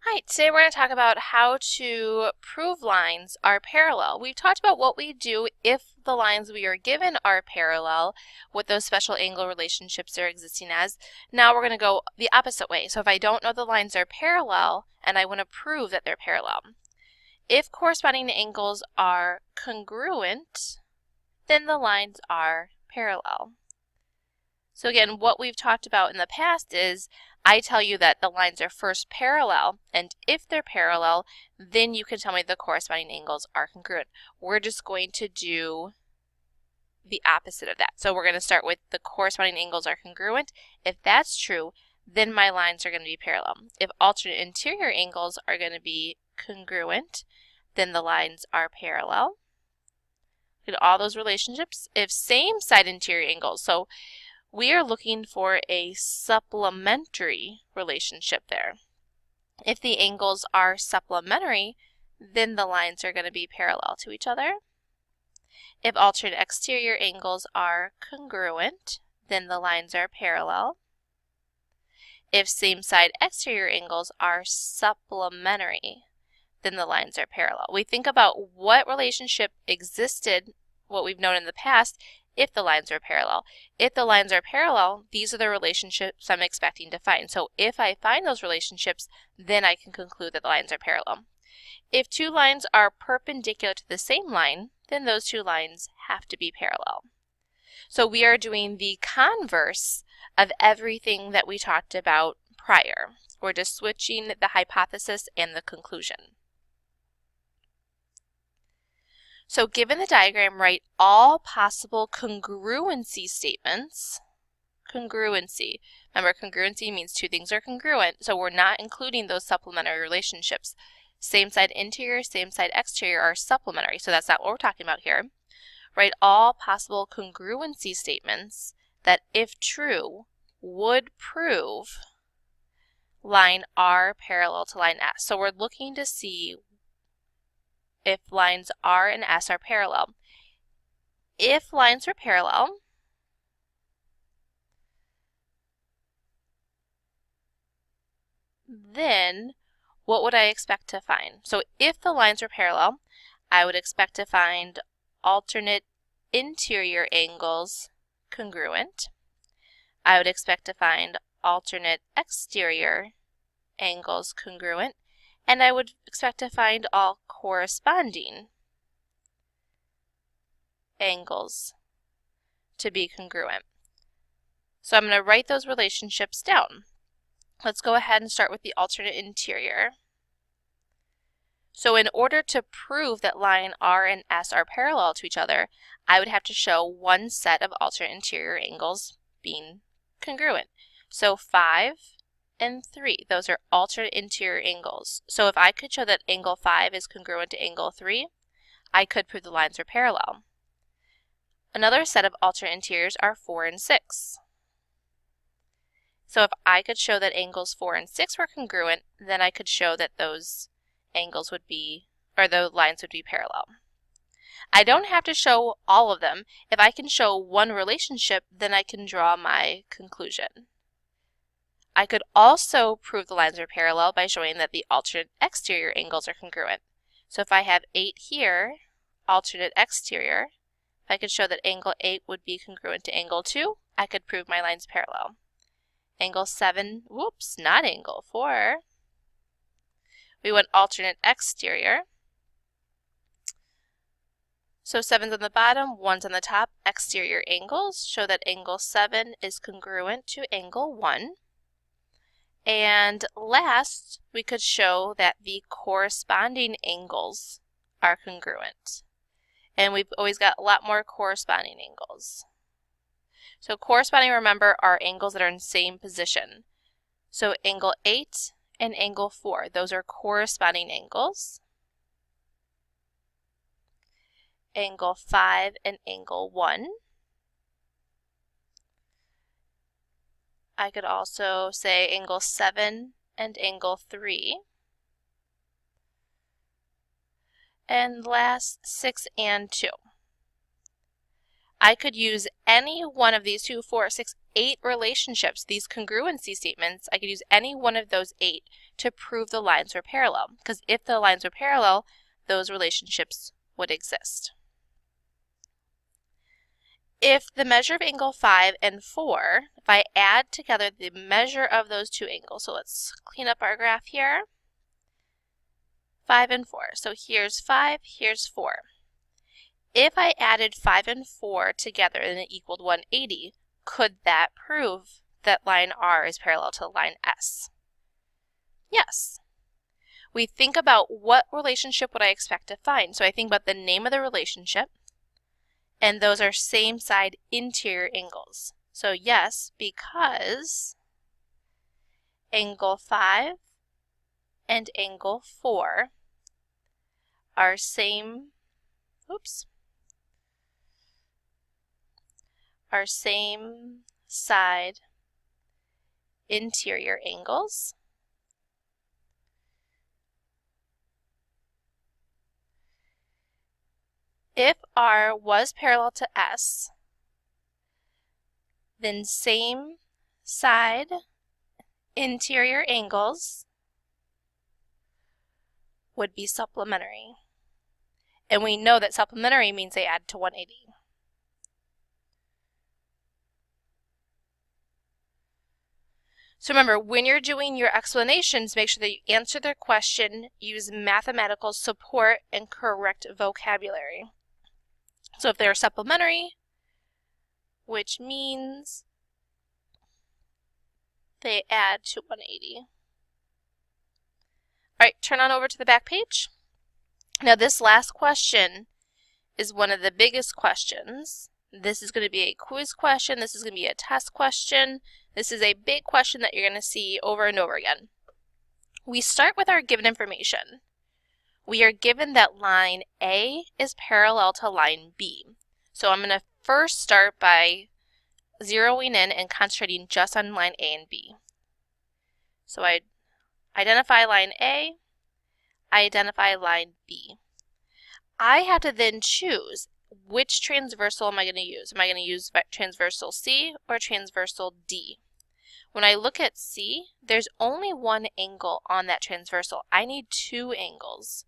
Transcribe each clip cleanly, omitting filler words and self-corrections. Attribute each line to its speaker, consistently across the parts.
Speaker 1: Hi, today we're going to talk about how to prove lines are parallel. We've talked about what we do if the lines we are given are parallel, what those special angle relationships are existing as. Now we're going to go the opposite way. So if I don't know the lines are parallel and I want to prove that they're parallel, if corresponding angles are congruent, then the lines are parallel. So again, what we've talked about in the past is I tell you that the lines are first parallel, and if they're parallel, then you can tell me the corresponding angles are congruent. We're just going to do the opposite of that. So we're going to start with the corresponding angles are congruent. If that's true, then my lines are going to be parallel. If alternate interior angles are going to be congruent, then the lines are parallel. Look at all those relationships. If same side interior angles, so we are looking for a supplementary relationship there. If the angles are supplementary, then the lines are going to be parallel to each other. If alternate exterior angles are congruent, then the lines are parallel. If same side exterior angles are supplementary, then the lines are parallel. We think about what relationship existed, what we've known in the past, if the lines are parallel. If the lines are parallel, these are the relationships I'm expecting to find. So if I find those relationships, then I can conclude that the lines are parallel. If two lines are perpendicular to the same line, then those two lines have to be parallel. So we are doing the converse of everything that we talked about prior. We're just switching the hypothesis and the conclusion. So given the diagram, write all possible congruency statements. Congruency. Remember, congruency means two things are congruent, so we're not including those supplementary relationships. Same side interior, same side exterior are supplementary, so that's not what we're talking about here. Write all possible congruency statements that, if true, would prove line R parallel to line S. So we're looking to see if lines R and S are parallel. If lines are parallel, then what would I expect to find? So if the lines are parallel, I would expect to find alternate interior angles congruent. I would expect to find alternate exterior angles congruent, and I would expect to find all corresponding angles to be congruent. So I'm going to write those relationships down. Let's go ahead and start with the alternate interior. So in order to prove that line R and S are parallel to each other, I would have to show one set of alternate interior angles being congruent. So 5 and 3, those are alternate interior angles. So if I could show that angle 5 is congruent to angle 3, I could prove the lines are parallel. Another set of alternate interiors are 4 and 6. So if I could show that angles 4 and 6 were congruent, then I could show that those angles would be, or the lines would be parallel. I don't have to show all of them. If I can show one relationship, then I can draw my conclusion. I could also prove the lines are parallel by showing that the alternate exterior angles are congruent. So if I have 8 here, alternate exterior, if I could show that angle 8 would be congruent to angle 2, I could prove my lines parallel. Angle 7, whoops, not angle 4. We want alternate exterior. So 7's on the bottom, 1's on the top. Exterior angles show that angle 7 is congruent to angle 1. And last, we could show that the corresponding angles are congruent. And we've always got a lot more corresponding angles. So corresponding, remember, are angles that are in same position. So angle 8 and angle 4, those are corresponding angles. Angle 5 and angle 1. I could also say angle 7 and angle 3. And last, 6 and 2. I could use any one of these 2, 4, 6, 8 relationships, these congruency statements. I could use any one of those 8 to prove the lines were parallel, because if the lines were parallel, those relationships would exist. If the measure of angle 5 and 4, if I add together the measure of those two angles, so let's clean up our graph here, 5 and 4. So here's 5, here's 4. If I added 5 and 4 together and it equaled 180, could that prove that line R is parallel to line S? Yes. We think about what relationship would I expect to find. So I think about the name of the relationship, and those are same side interior angles. So yes, because angle 5 and angle 4 are same side interior angles. If R was parallel to S, then same side interior angles would be supplementary. And we know that supplementary means they add to 180. So remember, when you're doing your explanations, make sure that you answer their question, use mathematical support, and correct vocabulary. So if they're supplementary, which means they add to 180. All right, turn on over to the back page. Now this last question is one of the biggest questions. This is going to be a quiz question. This is going to be a test question. This is a big question that you're going to see over and over again. We start with our given information. We are given that line A is parallel to line B. So I'm going to first start by zeroing in and concentrating just on line A and B. So I identify line A, I identify line B. I have to then choose which transversal am I going to use. Am I going to use transversal C or transversal D? When I look at C, there's only one angle on that transversal. I need 2 angles.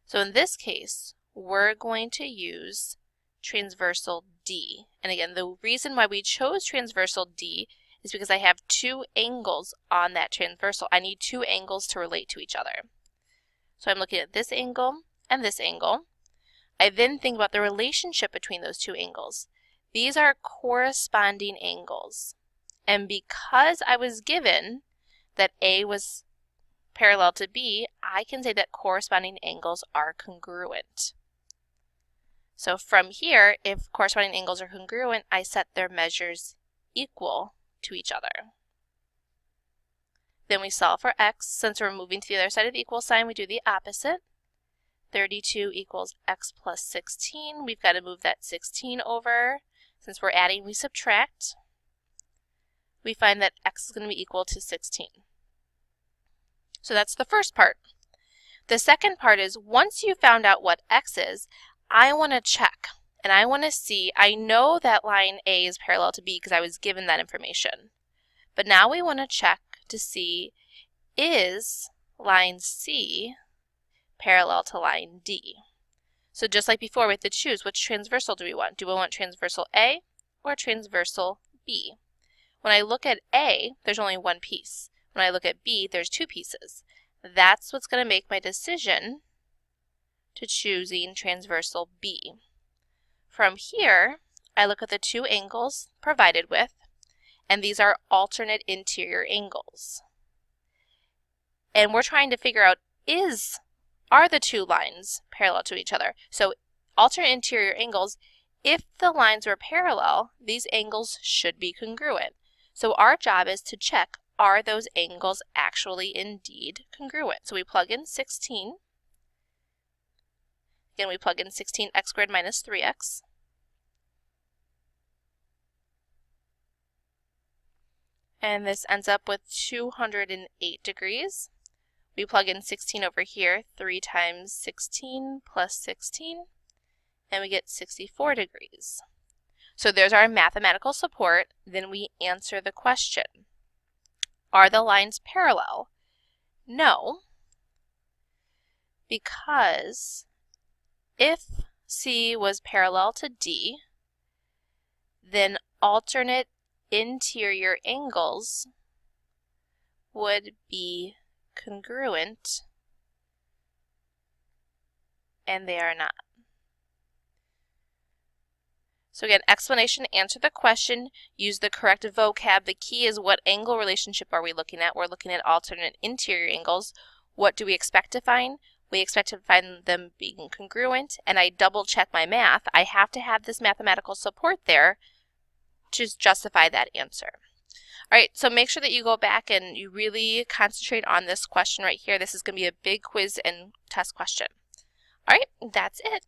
Speaker 1: So in this case, we're going to use transversal D. And again, the reason why we chose transversal D is because I have 2 angles on that transversal. I need 2 angles to relate to each other. So I'm looking at this angle and this angle. I then think about the relationship between those 2 angles. These are corresponding angles. And because I was given that A was parallel to B, I can say that corresponding angles are congruent. So from here, if corresponding angles are congruent, I set their measures equal to each other. Then we solve for x. Since we're moving to the other side of the equal sign, we do the opposite. 32 equals x plus 16. We've got to move that 16 over. Since we're adding, we subtract. We find that x is going to be equal to 16. So that's the first part. The second part is, once you found out what x is, I want to check, and I want to see, I know that line A is parallel to B because I was given that information. But now we want to check to see, is line C parallel to line D? So just like before, we have to choose which transversal do we want. Do we want transversal A or transversal B? When I look at A, there's only one piece. When I look at B, there's 2 pieces. That's what's going to make my decision to choosing transversal B. From here, I look at the 2 angles provided with, and these are alternate interior angles. And we're trying to figure out, are the 2 lines parallel to each other? So alternate interior angles, if the lines were parallel, these angles should be congruent. So our job is to check, are those angles actually indeed congruent? So we plug in 16. Again, we plug in 16x squared minus 3x. And this ends up with 208 degrees. We plug in 16 over here, 3 times 16 plus 16, and we get 64 degrees. So there's our mathematical support. Then we answer the question. Are the lines parallel? No, because if C was parallel to D, then alternate interior angles would be congruent, and they are not. So again, explanation, answer the question, use the correct vocab. The key is what angle relationship are we looking at? We're looking at alternate interior angles. What do we expect to find? We expect to find them being congruent, and I double check my math. I have to have this mathematical support there to justify that answer. All right, so make sure that you go back and you really concentrate on this question right here. This is going to be a big quiz and test question. All right, that's it.